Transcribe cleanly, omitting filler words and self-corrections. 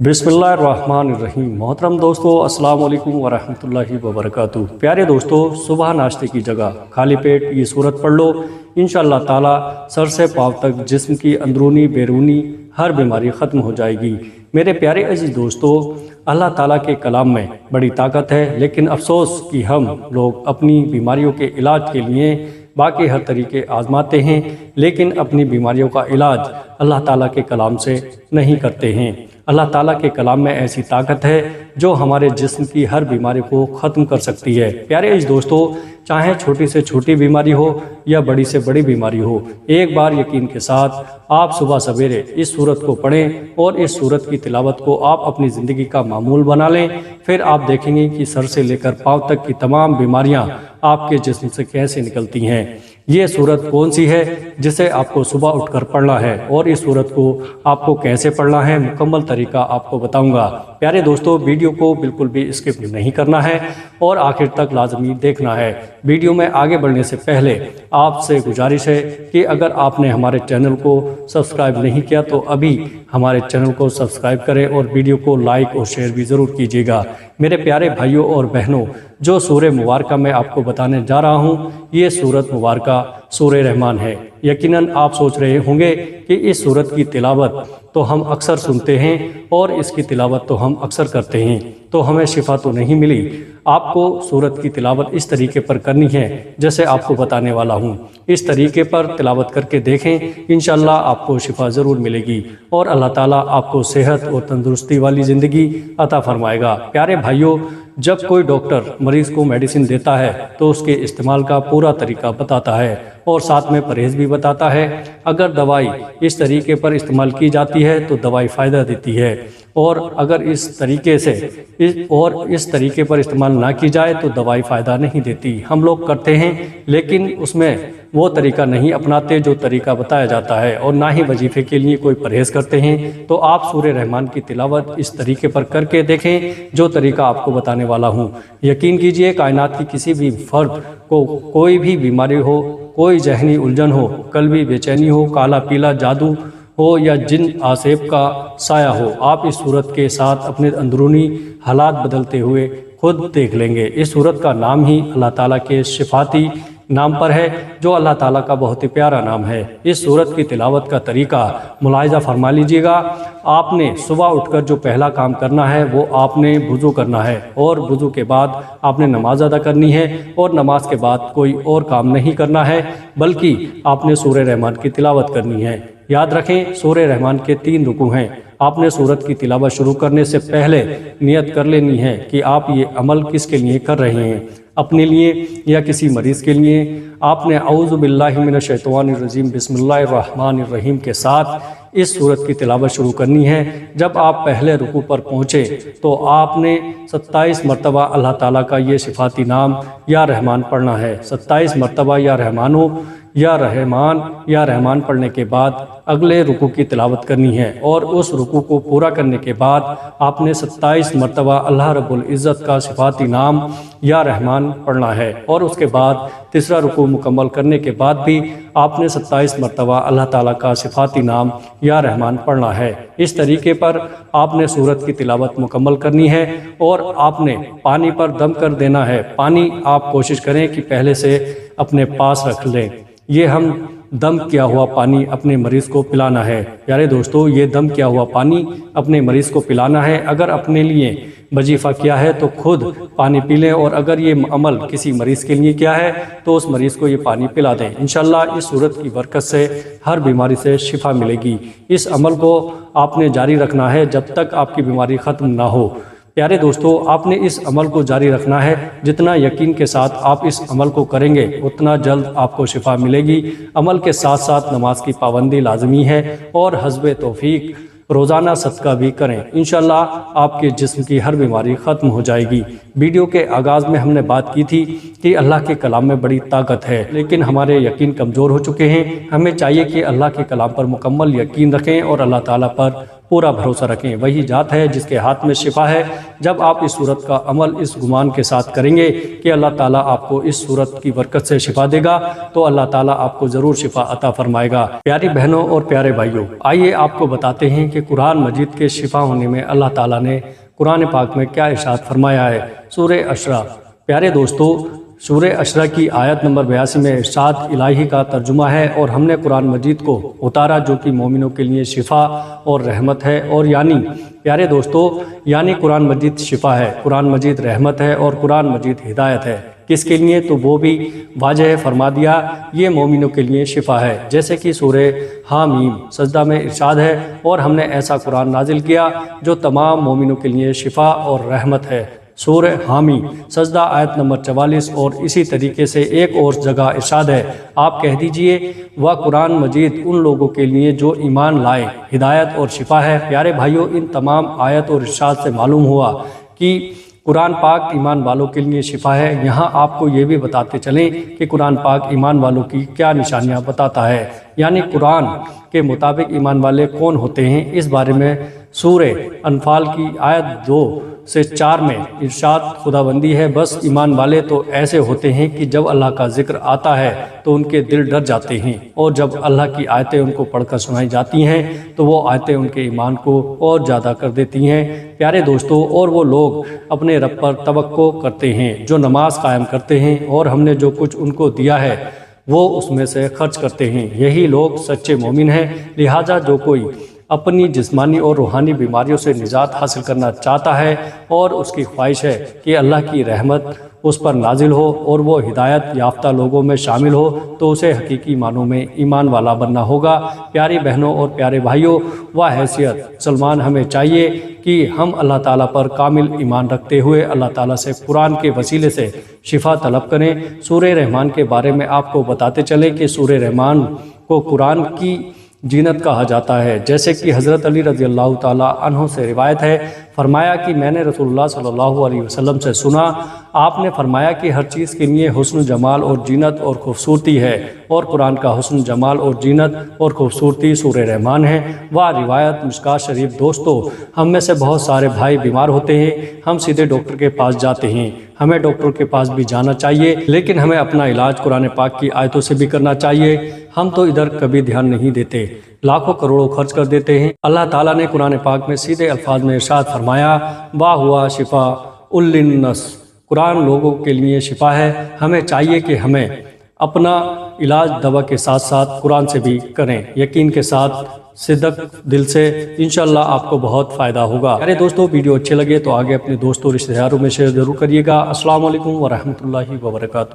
बिस्मिल्लाहिर्रहमानिर्रहीम। मोहतरम दोस्तों, अस्सलाम वालेकुम वरहमतुल्लाहि वबरकातुहू। प्यारे दोस्तों, सुबह नाश्ते की जगह खाली पेट ये सूरत पढ़ लो। इंशाअल्लाह ताला सर से पाँव तक जिस्म की अंदरूनी बैरूनी हर बीमारी ख़त्म हो जाएगी। मेरे प्यारे अजीज दोस्तों, अल्लाह ताला के कलाम में बड़ी ताकत है, लेकिन अफसोस कि हम लोग अपनी बीमारियों के इलाज के लिए बाकी हर तरीके आजमाते हैं, लेकिन अपनी बीमारियों का इलाज अल्लाह ताला के कलाम से नहीं करते हैं। अल्लाह ताला के कलाम में ऐसी ताकत है जो हमारे जिस्म की हर बीमारी को ख़त्म कर सकती है। प्यारे इस दोस्तों, चाहे छोटी से छोटी बीमारी हो या बड़ी से बड़ी बीमारी हो, एक बार यकीन के साथ आप सुबह सवेरे इस सूरत को पढ़ें और इस सूरत की तिलावत को आप अपनी ज़िंदगी का मामूल बना लें। फिर आप देखेंगे कि सर से लेकर पाँव तक की तमाम बीमारियां आपके जिस्म से कैसे निकलती हैं। ये सूरत कौन सी है जिसे आपको सुबह उठकर पढ़ना है और इस सूरत को आपको कैसे पढ़ना है, मुकम्मल तरीका आपको बताऊंगा। प्यारे दोस्तों, वीडियो को बिल्कुल भी स्किप नहीं करना है और आखिर तक लाजमी देखना है। वीडियो में आगे बढ़ने से पहले आपसे गुजारिश है कि अगर आपने हमारे चैनल को सब्सक्राइब नहीं किया तो अभी हमारे चैनल को सब्सक्राइब करें और वीडियो को लाइक और शेयर भी ज़रूर कीजिएगा। मेरे प्यारे भाइयों और बहनों, जो सूरह मुबारका मैं आपको बताने जा रहा हूँ, ये सूरत मुबारका सूरह रहमान है। यकीनन आप सोच रहे होंगे कि इस सूरत की तिलावत तो हम अक्सर सुनते हैं और इसकी तिलावत तो हम अक्सर करते हैं, तो हमें शिफा तो नहीं मिली। आपको सूरत की तिलावत इस तरीके पर करनी है जैसे आपको बताने वाला हूँ। इस तरीके पर तिलावत करके देखें, इंशाअल्लाह आपको शिफा ज़रूर मिलेगी और अल्लाह ताला आपको सेहत और तंदुरुस्ती वाली ज़िंदगी अता फरमाएगा। प्यारे भाइयों, जब कोई डॉक्टर मरीज़ को मेडिसिन देता है तो उसके इस्तेमाल का पूरा तरीका बताता है और साथ में परहेज़ भी बताता है। अगर दवाई इस तरीके पर इस्तेमाल की जाती है तो दवाई फ़ायदा देती है, और अगर इस तरीके पर इस्तेमाल ना की जाए तो दवाई फ़ायदा नहीं देती। हम लोग करते हैं लेकिन उसमें वो तरीका नहीं अपनाते जो तरीका बताया जाता है, और ना ही वजीफ़े के लिए कोई परहेज़ करते हैं। तो आप सूरह रहमान की तिलावत इस तरीके पर करके देखें जो तरीका आपको बताने वाला हूँ। यकीन कीजिए, कायनात की किसी भी फ़र्द को कोई भी बीमारी हो, कोई जहनी उलझन हो, कल्बी बेचैनी हो, काला पीला जादू हो या जिन आसेब का साया हो, आप इस सूरत के साथ अपने अंदरूनी हालात बदलते हुए खुद देख लेंगे। इस सूरत का नाम ही अल्लाह ताला के शिफाती नाम पर है, जो अल्लाह ताला का बहुत ही प्यारा नाम है। इस सूरत की तिलावत का तरीका मुलाहिज़ा फरमा लीजिएगा। आपने सुबह उठकर जो पहला काम करना है वो आपने वुज़ू करना है, और वुज़ू के बाद आपने नमाज अदा करनी है, और नमाज के बाद कोई और काम नहीं करना है, बल्कि आपने सूरह रहमान की तिलावत करनी है। याद रखें, सूरह रहमान के 3 रुकू हैं। आपने सूरत की तिलावत शुरू करने से पहले नियत कर लेनी है कि आप ये अमल किसके लिए कर रहे हैं, अपने लिए या किसी मरीज़ के लिए। आपने औज़ु बिल्लाहि मिनश शैतानिर रजीम बिस्मिल्लाहिर्रहमानिर्रहीम के साथ इस सूरत की तिलावत शुरू करनी है। जब आप पहले रुकू पर पहुँचे तो आपने 27 मरतबा अल्लाह ताला का ये सिफाती नाम या रहमान पढ़ना है। 27 मरतबा या रहमानो या रहमान पढ़ने के बाद अगले रुकू की तिलावत करनी है, और उस रुकू को पूरा करने के बाद आपने 27 मरतबा अल्लाह रब्बुल इज़्ज़त का सिफाती नाम या रहमान पढ़ना है, और उसके बाद तीसरा रुकू मुकम्मल करने के बाद भी आपने 27 मरतबा अल्लाह ताला का सिफाती नाम या रहमान पढ़ना है। इस तरीके पर आपने सूरत की तिलावत मुकम्मल करनी है, और आपने पानी पर दम कर देना है। पानी आप कोशिश करें कि पहले से अपने पास रख लें। ये हम दम किया हुआ पानी अपने मरीज़ को पिलाना है। प्यारे दोस्तों, ये दम किया हुआ पानी अपने मरीज़ को पिलाना है। अगर अपने लिए वजीफ़ा किया है तो खुद पानी पी लें, और अगर ये अमल किसी मरीज़ के लिए किया है तो उस मरीज़ को ये पानी पिला दें। इंशाअल्लाह इस सूरत की बरकत से हर बीमारी से शिफा मिलेगी। इस अमल को आपने जारी रखना है जब तक आपकी बीमारी ख़त्म ना हो। प्यारे दोस्तों, आपने इस अमल को जारी रखना है। जितना यकीन के साथ आप इस अमल को करेंगे उतना जल्द आपको शिफा मिलेगी। अमल के साथ साथ नमाज की पाबंदी लाजमी है, और हस्बे तौफीक रोज़ाना सदका भी करें। इंशाअल्लाह आपके जिस्म की हर बीमारी ख़त्म हो जाएगी। वीडियो के आगाज़ में हमने बात की थी कि अल्लाह के कलाम में बड़ी ताकत है, लेकिन हमारे यकीन कमज़ोर हो चुके हैं। हमें चाहिए कि अल्लाह के कलाम पर मुकम्मल यकीन रखें और अल्लाह ताला पर پورا بھروسہ رکھیں، وہی ذات ہے جس کے ہاتھ میں شفا ہے۔ جب آپ اس صورت کا عمل اس گمان کے ساتھ کریں گے کہ اللہ تعالیٰ آپ کو اس صورت کی برکت سے شفا دے گا تو اللہ تعالیٰ آپ کو ضرور شفا عطا فرمائے گا۔ پیاری بہنوں اور پیارے بھائیوں، آئیے آپ کو بتاتے ہیں کہ قرآن مجید کے شفا ہونے میں اللہ تعالیٰ نے قرآن پاک میں کیا ارشاد فرمایا ہے۔ سورہ اشرا، پیارے دوستو، سورہ اشرا کی آیت نمبر 82 میں ارشاد الہی کا ترجمہ ہے، اور ہم نے قرآن مجید کو اتارا جو کہ مومنوں کے لیے شفا اور رحمت ہے، اور یعنی پیارے دوستو یعنی قرآن مجید شفا ہے، قرآن مجید رحمت ہے، اور قرآن مجید ہدایت ہے۔ کس کے لیے؟ تو وہ بھی واضح فرما دیا، یہ مومنوں کے لیے شفا ہے، جیسے کہ سورہ حامیم سجدہ میں ارشاد ہے، اور ہم نے ایسا قرآن نازل کیا جو تمام مومنوں کے لیے شفا اور رحمت ہے۔ سورہ حامی سجدہ آیت نمبر 44، اور اسی طریقے سے ایک اور جگہ ارشاد ہے، آپ کہہ دیجئے وہ قرآن مجید ان لوگوں کے لیے جو ایمان لائے ہدایت اور شفا ہے۔ پیارے بھائیوں، ان تمام آیت اور ارشاد سے معلوم ہوا کہ قرآن پاک ایمان والوں کے لیے شفا ہے۔ یہاں آپ کو یہ بھی بتاتے چلیں کہ قرآن پاک ایمان والوں کی کیا نشانیاں بتاتا ہے، یعنی قرآن کے مطابق ایمان والے کون ہوتے ہیں، اس بارے میں سورہ انفال کی آیت 2 سے 4 میں ارشاد خداوندی ہے، بس ایمان والے تو ایسے ہوتے ہیں کہ جب اللہ کا ذکر آتا ہے تو ان کے دل ڈر جاتے ہیں، اور جب اللہ کی آیتیں ان کو پڑھ کر سنائی جاتی ہیں تو وہ آیتیں ان کے ایمان کو اور زیادہ کر دیتی ہیں۔ پیارے دوستو، اور وہ لوگ اپنے رب پر توقع کرتے ہیں جو نماز قائم کرتے ہیں، اور ہم نے جو کچھ ان کو دیا ہے وہ اس میں سے خرچ کرتے ہیں، یہی لوگ سچے مومن ہیں۔ لہٰذا جو کوئی اپنی جسمانی اور روحانی بیماریوں سے نجات حاصل کرنا چاہتا ہے اور اس کی خواہش ہے کہ اللہ کی رحمت اس پر نازل ہو اور وہ ہدایت یافتہ لوگوں میں شامل ہو، تو اسے حقیقی معنوں میں ایمان والا بننا ہوگا۔ پیاری بہنوں اور پیارے بھائیوں، وہ حیثیت مسلمان ہمیں چاہیے کہ ہم اللہ تعالیٰ پر کامل ایمان رکھتے ہوئے اللہ تعالیٰ سے قرآن کے وسیلے سے شفا طلب کریں۔ سورہ رحمان کے بارے میں آپ کو بتاتے چلیں کہ سورہ رحمان کو قرآن کی جینت کہا جاتا ہے، جیسے کہ حضرت علی رضی اللہ تعالیٰ عنہ سے روایت ہے، فرمایا کہ میں نے رسول اللہ صلی اللہ علیہ وسلم سے سنا، آپ نے فرمایا کہ ہر چیز کے لیے حسن جمال اور زینت اور خوبصورتی ہے، اور قرآن کا حسن جمال اور زینت اور خوبصورتی سورہ رحمان ہے۔ وہ روایت مشکات شریف۔ دوستو، ہم میں سے بہت سارے بھائی بیمار ہوتے ہیں، ہم سیدھے ڈاکٹر کے پاس جاتے ہیں، ہمیں ڈاکٹر کے پاس بھی جانا چاہیے، لیکن ہمیں اپنا علاج قرآن پاک کی آیتوں سے بھی کرنا چاہیے۔ ہم تو ادھر کبھی دھیان نہیں دیتے، لاکھوں کروڑوں خرچ کر دیتے ہیں۔ اللہ تعالیٰ نے قرآن پاک میں سیدھے الفاظ میں ارشاد فرمایا، وا ہوا شفا للناس، قرآن لوگوں کے لیے شفا ہے۔ ہمیں چاہیے کہ ہمیں اپنا علاج دوا کے ساتھ ساتھ قرآن سے بھی کریں، یقین کے ساتھ، صدق دل سے، انشاءاللہ آپ کو بہت فائدہ ہوگا۔ ارے دوستو، ویڈیو اچھے لگے تو آگے اپنے دوستوں رشتہ داروں میں شیئر ضرور کریے گا۔ السلام علیکم ورحمۃ اللہ وبرکاتہ۔